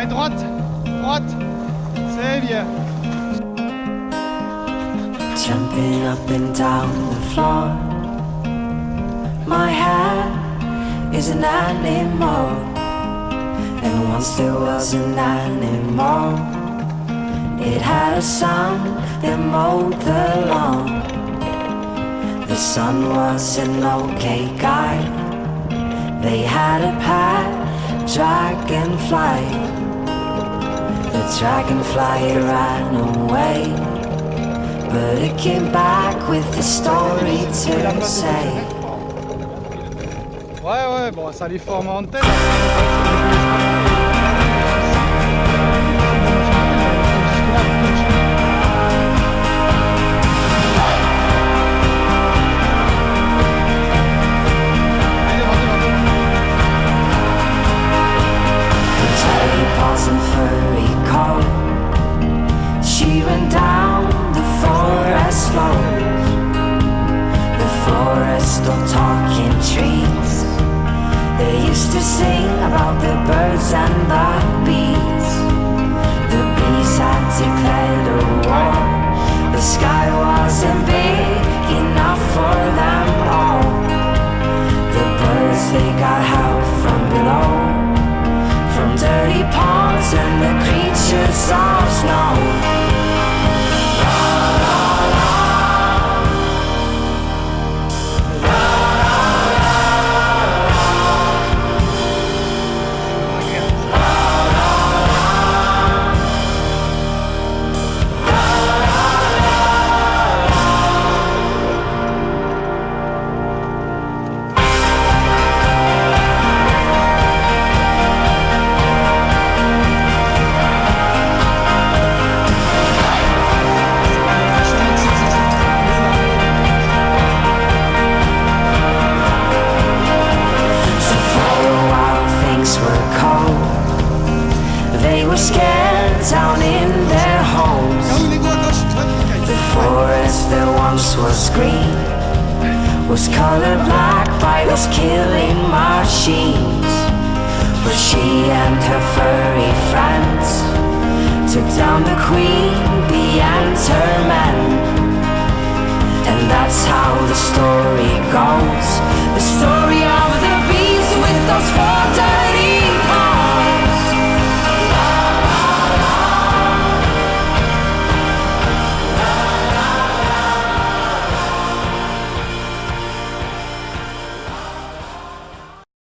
droite, droite, c'est bien. Jumping up and down the floor. My hair is an animal, and once there was an animal. It had a son that mowed the lawn. The son was an okay guy. They had a pet dragonfly. The dragonfly ran away, but it came back with a story to say. Ouais, bon, ça lui forme en tête. And furry coat, she ran down the forest road, the forest of talking trees. They used to sing about the birds and the bees. The bees had declared a war. The sky wasn't big enough for them all. The birds, they got help from below, from dirty ponds and the creatures of snow. Scared down in their homes. The forest that once was green was colored black by those killing machines. But she and her furry friends took down the queen bee and her men. And that's how the story goes. The story